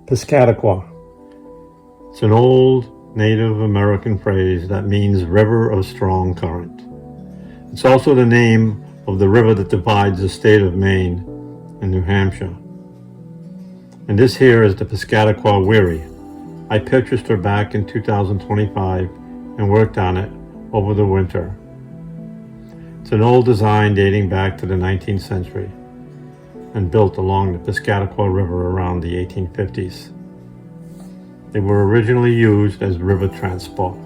Piscataqua. It's an old Native American phrase that means river of strong current. It's also the name of the river that divides the state of Maine and New Hampshire. And this here is the Piscataqua Wherry. I purchased her back in 2025 and worked on it over the winter. It's an old design dating back to the 19th century and built along the Piscataqua River around the 1850s. They were originally used as river transport,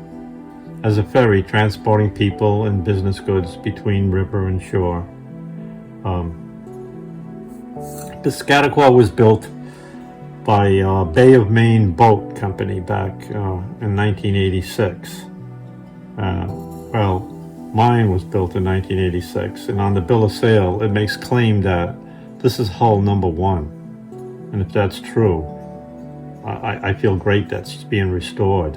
as a ferry transporting people and business goods between river and shore. Piscataqua was built by Bay of Maine Boat Company back in 1986. Mine was built in 1986, and on the bill of sale it makes claim that this is hull number 1. And if that's true, I feel great that it's being restored.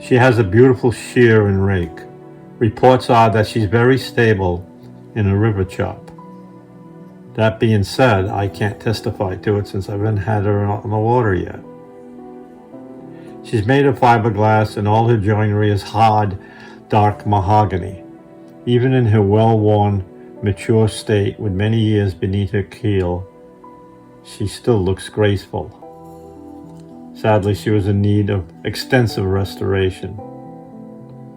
She has a beautiful shear and rake. Reports are that she's very stable in a river chop. That being said, I can't testify to it since I haven't had her on the water yet. She's made of fiberglass and all her joinery is hard, dark mahogany. Even in her well-worn, mature state with many years beneath her keel, she still looks graceful. Sadly, she was in need of extensive restoration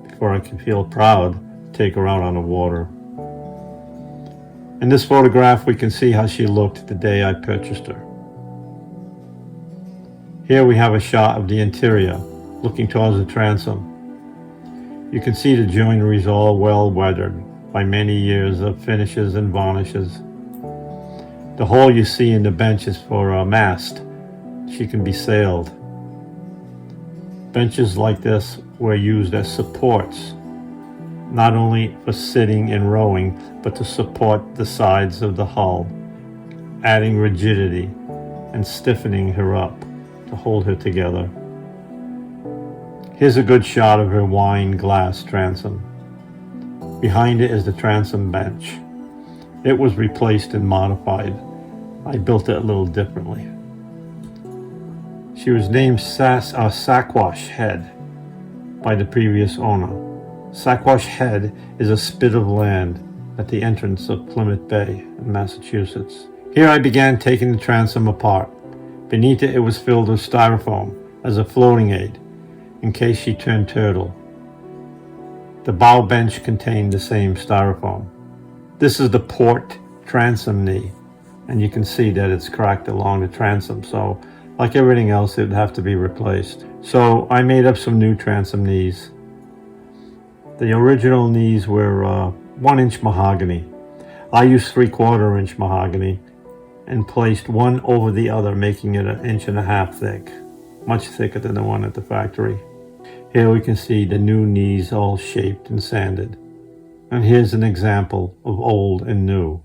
before I can feel proud to take her out on the water. In this photograph, we can see how she looked the day I purchased her. Here we have a shot of the interior, looking towards the transom. You can see the joinery is all well weathered by many years of finishes and varnishes. The hole you see in the bench is for a mast. She can be sailed. Benches like this were used as supports, not only for sitting and rowing, but to support the sides of the hull, adding rigidity and stiffening her up to hold her together. Here's a good shot of her wine glass transom. Behind it is the transom bench. It was replaced and modified. I built it a little differently. She was named Saquash Head by the previous owner. Saquash Head is a spit of land at the entrance of Plymouth Bay in Massachusetts. Here I began taking the transom apart. Beneath it was filled with styrofoam as a floating aid in case she turned turtle. The bow bench contained the same styrofoam. This is the port transom knee, and you can see that it's cracked along the transom, so like everything else it would have to be replaced. So I made up some new transom knees. The original knees were 1-inch mahogany. I used 3/4 inch mahogany and placed one over the other, making it 1.5 inches thick, much thicker than the one at the factory. Here we can see the new knees all shaped and sanded. And here's an example of old and new.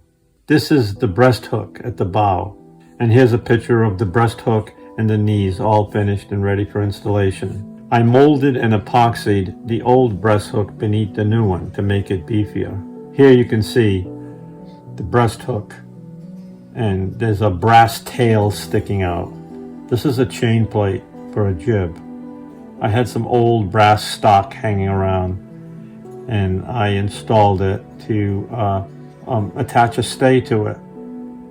This is the breast hook at the bow. And here's a picture of the breast hook and the knees all finished and ready for installation. I molded and epoxied the old breast hook beneath the new one to make it beefier. Here you can see the breast hook, and there's a brass tail sticking out. This is a chain plate for a jib. I had some old brass stock hanging around, and I installed it to attach a stay to it.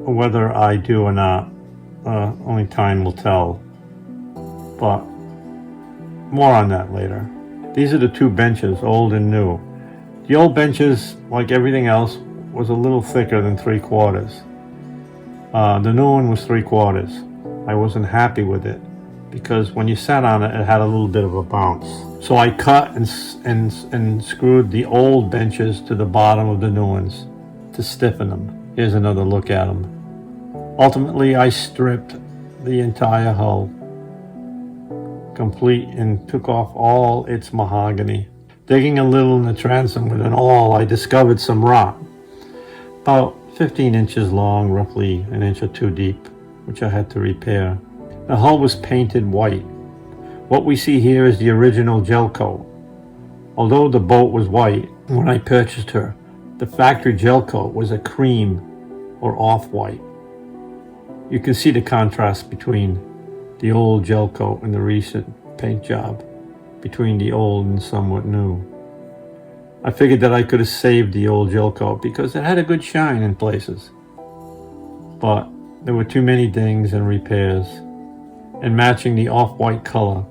Whether I do or not, only time will tell, but more on that later. These are the two benches, old and new. The old benches, like everything else, was a little thicker than 3/4. The new one was 3/4. I wasn't happy with it because when you sat on it, it had a little bit of a bounce. So I cut and screwed the old benches to the bottom of the new ones to stiffen them. Here's another look at them. Ultimately, I stripped the entire hull complete and took off all its mahogany. Digging a little in the transom with an awl, I discovered some rock, about 15 inches long, roughly 1 inch or 2 deep, which I had to repair. The hull was painted white What we see here is the original gel coat. Although the boat was white when I purchased her, the factory gel coat was a cream or off-white. You can see the contrast between the old gel coat and the recent paint job, between the old and somewhat new. I figured that I could have saved the old gel coat because it had a good shine in places. But there were too many dings and repairs, and matching the off-white color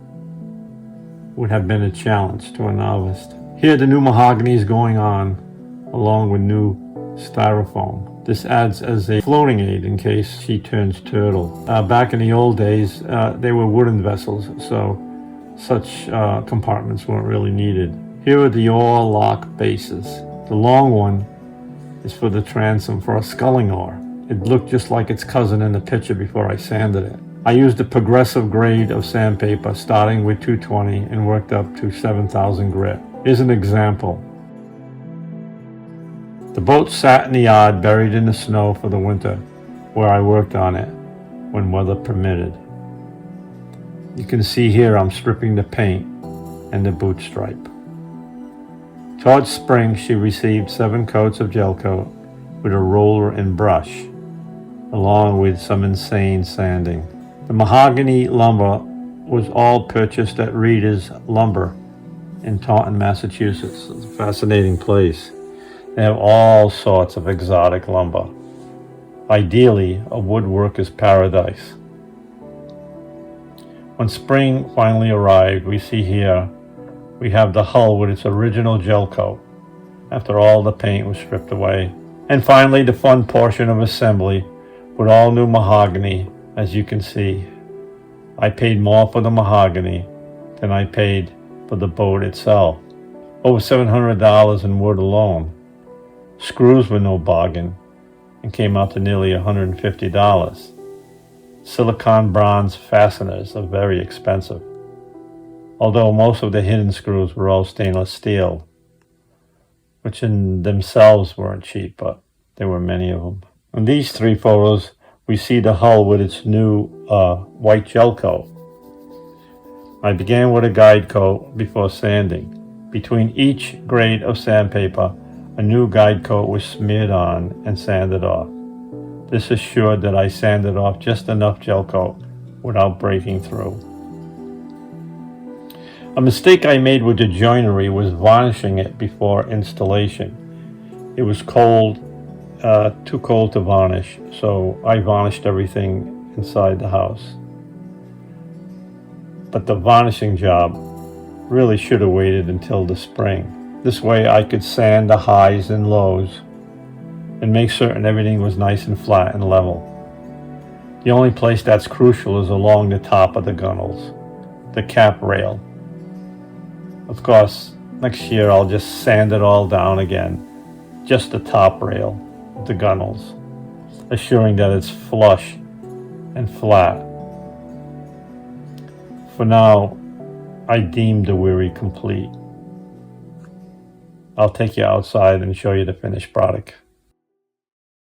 would have been a challenge to a novice. Here the new mahogany is going on, along with new styrofoam. This adds as a floating aid in case she turns turtle. Back in the old days, they were wooden vessels, so such compartments weren't really needed. Here are the oar lock bases. The long one is for the transom for a sculling oar. It looked just like its cousin in the picture before I sanded it. I used a progressive grade of sandpaper starting with 220 and worked up to 7,000 grit. Here's an example. The boat sat in the yard buried in the snow for the winter, where I worked on it when weather permitted. You can see here I'm stripping the paint and the boot stripe. Towards spring, she received 7 coats of gel coat with a roller and brush, along with some insane sanding. The mahogany lumber was all purchased at Reeder's Lumber in Taunton, Massachusetts. It's a fascinating place. They have all sorts of exotic lumber. Ideally, a woodworker's paradise. When spring finally arrived, we see here, we have the hull with its original gel coat, after all the paint was stripped away. And finally, the fun portion of assembly, with all new mahogany, as you can see. I paid more for the mahogany than I paid for the boat itself. Over $700 in wood alone. Screws were no bargain and came out to nearly $150. Silicon bronze fasteners are very expensive, although most of the hidden screws were all stainless steel, which in themselves weren't cheap, but there were many of them. In these 3 photos, we see the hull with its new white gel coat. I began with a guide coat before sanding. Between each grade of sandpaper, a new guide coat was smeared on and sanded off. This assured that I sanded off just enough gel coat without breaking through. A mistake I made with the joinery was varnishing it before installation. It was cold, too cold to varnish, so I varnished everything inside the house. But the varnishing job really should have waited until the spring. This way I could sand the highs and lows and make certain everything was nice and flat and level. The only place that's crucial is along the top of the gunnels, the cap rail. Of course, next year I'll just sand it all down again, just the top rail of the gunnels, assuring that it's flush and flat. For now, I deemed the Wherry complete. I'll take you outside and show you the finished product.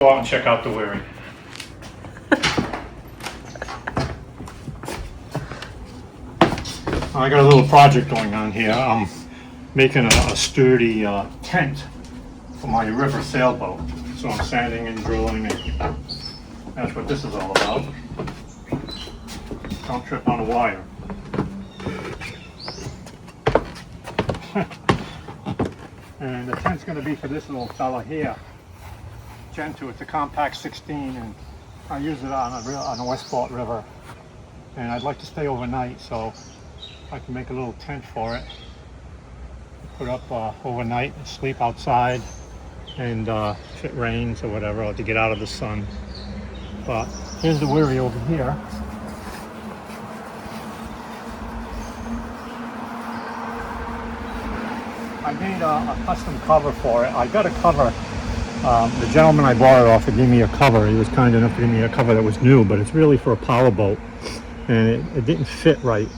Go out and check out the Wherry. I got a little project going on here. I'm making a sturdy tent for my river sailboat. So I'm sanding and drilling, and that's what this is all about. Don't trip on a wire. And the tent's going to be for this little fella here. Gen 2, it's a compact 16, and I use it on the Westport River. And I'd like to stay overnight, so I can make a little tent for it. Put up overnight, sleep outside, and if it rains or whatever, I'll have to get out of the sun. But here's the Wherry over here. I made a custom cover for it. I got a cover. The gentleman I bought it off to give me a cover. He was kind enough to give me a cover that was new, but it's really for a power boat, and it didn't fit right.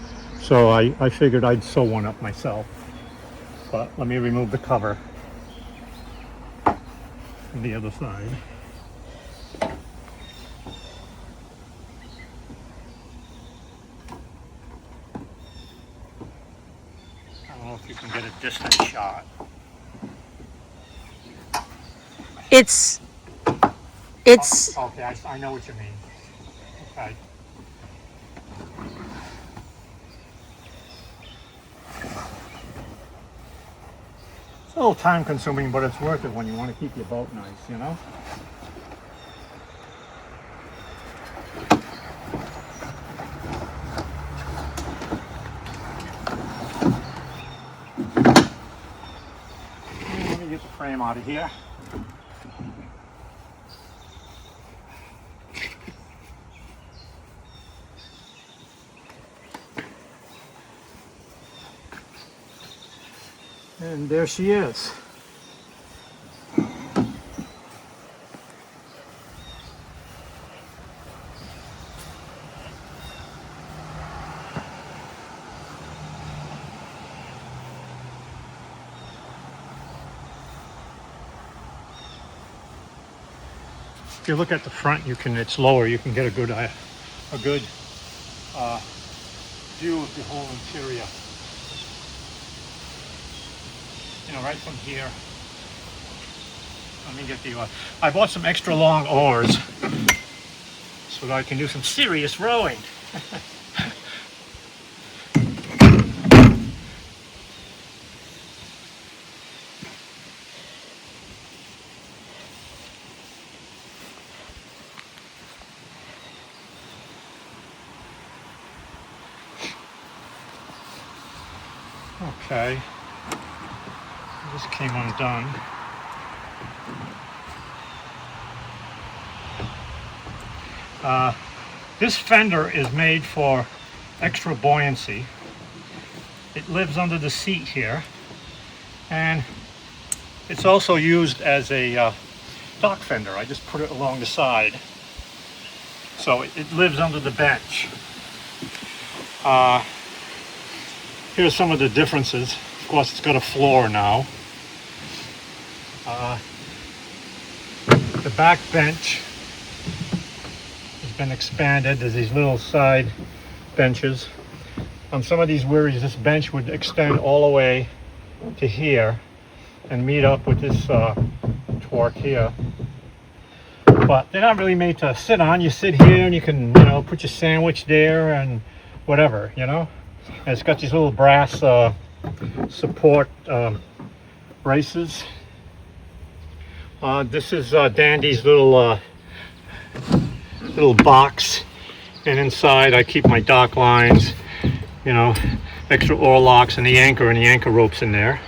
So I figured I'd sew one up myself. But let me remove the cover from the other side. if you can get a distant shot. It's okay, I know what you mean. Okay. It's a little time consuming, but it's worth it when you want to keep your boat nice, you know? Let me get the frame out of here. And there she is. If you look at the front, it's lower. You can get a good view of the whole interior. You know, right from here. Let me get the oar. I bought some extra long oars so that I can do some serious rowing. Okay. This came undone. This fender is made for extra buoyancy. It lives under the seat here, and it's also used as a dock fender. I just put it along the side, so it lives under the bench. Here's some of the differences. Of course, it's got a floor now. The back bench has been expanded. There's these little side benches. On some of these wherries, this bench would extend all the way to here and meet up with this torque here. But they're not really made to sit on. You sit here and you can, put your sandwich there and whatever, And it's got these little brass support braces. This is Dandy's little box, and inside I keep my dock lines, extra oar locks and the anchor ropes in there.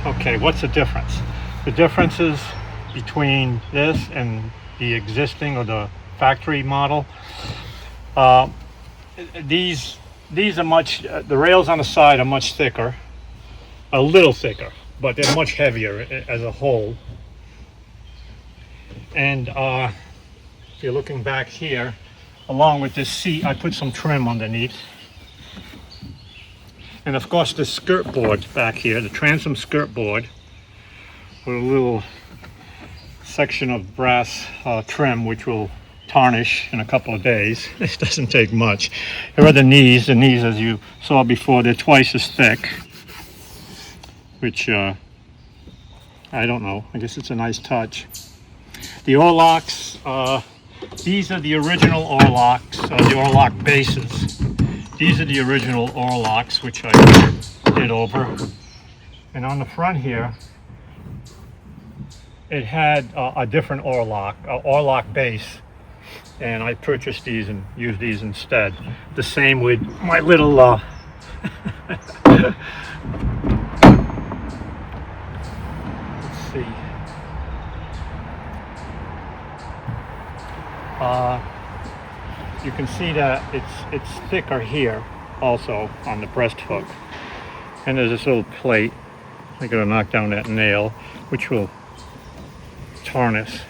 Okay, what's the difference? The differences between this and the existing or the factory model. These are much, the rails on the side are much thicker, a little thicker, but they're much heavier as a whole. And if you're looking back here, along with this seat, I put some trim underneath. And of course the skirt board back here, the transom skirt board, with a little section of brass trim which will tarnish in a couple of days. This doesn't take much. Here are the knees. The knees, as you saw before, they're twice as thick, which I don't know, I guess it's a nice touch. The oar locks, these are the original oar locks, the oar lock bases. These are the original oar locks, which I did over. And on the front here, it had a different oar lock base, and I purchased these and used these instead. The same with my little let's see. You can see that it's thicker here also on the breast hook, and there's this little plate. I gotta knock down that nail, which will harness.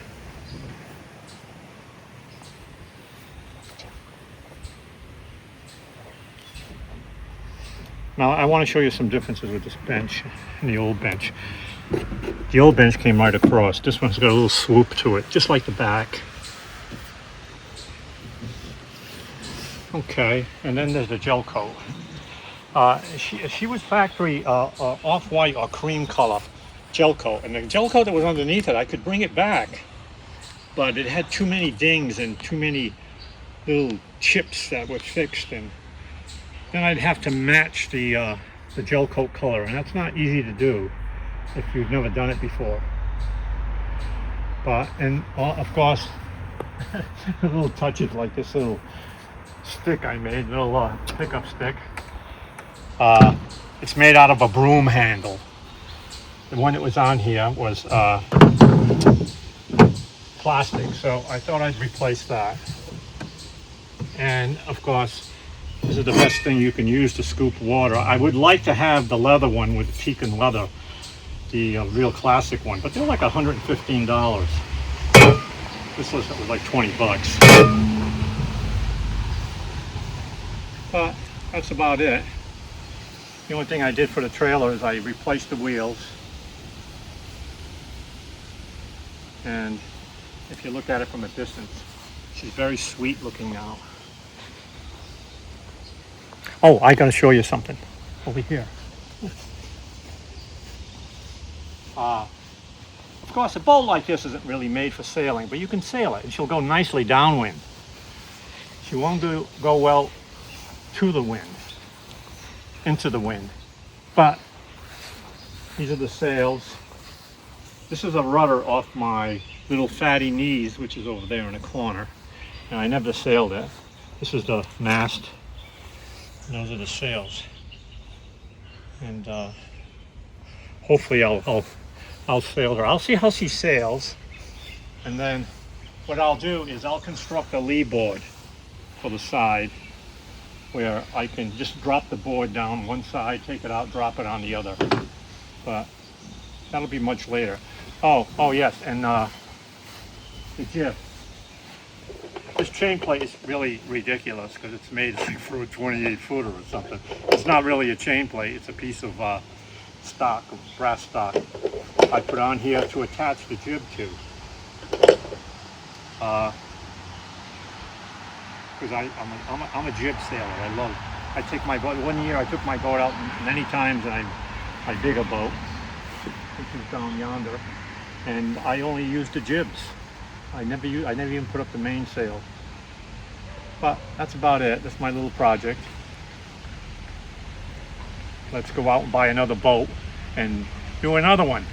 Now I want to show you some differences with this bench and the old bench. The old bench came right across. This one's got a little swoop to it, just like the back. Okay, and then there's the gel coat. She was factory off-white or cream color gel coat, and the gel coat that was underneath it, I could bring it back, but it had too many dings and too many little chips that were fixed, and then I'd have to match the gel coat color, and that's not easy to do if you've never done it before. But, and of course, little touches like this little stick I made, little pickup stick. It's made out of a broom handle. The one that was on here was plastic, so I thought I'd replace that. And of course, this is the best thing you can use to scoop water. I would like to have the leather one with the pecan leather, the real classic one, but they're like $115. This was like 20 bucks. But that's about it. The only thing I did for the trailer is I replaced the wheels. And if you look at it from a distance, she's very sweet looking now. Oh, I gotta show you something over here. Of course, a boat like this isn't really made for sailing, but you can sail it and she'll go nicely downwind. She won't go well to the wind, into the wind. But these are the sails. This is a rudder off my little fatty knees, which is over there in the corner. And I never sailed it. This is the mast. And those are the sails. And hopefully I'll sail her. I'll see how she sails. And then what I'll do is I'll construct a lee board for the side, where I can just drop the board down one side, take it out, drop it on the other. But that'll be much later. Oh yes, and the jib. This chain plate is really ridiculous because it's made like for a 28 footer or something. It's not really a chain plate, it's a piece of stock, of brass stock. I put on here to attach the jib to. Because I'm a jib sailor. I take my boat. One year I took my boat out many times, and I dig a boat. This is down yonder, and I only used the jibs. I never even put up the mainsail. But that's about it. That's my little project. Let's go out and buy another boat and do another one.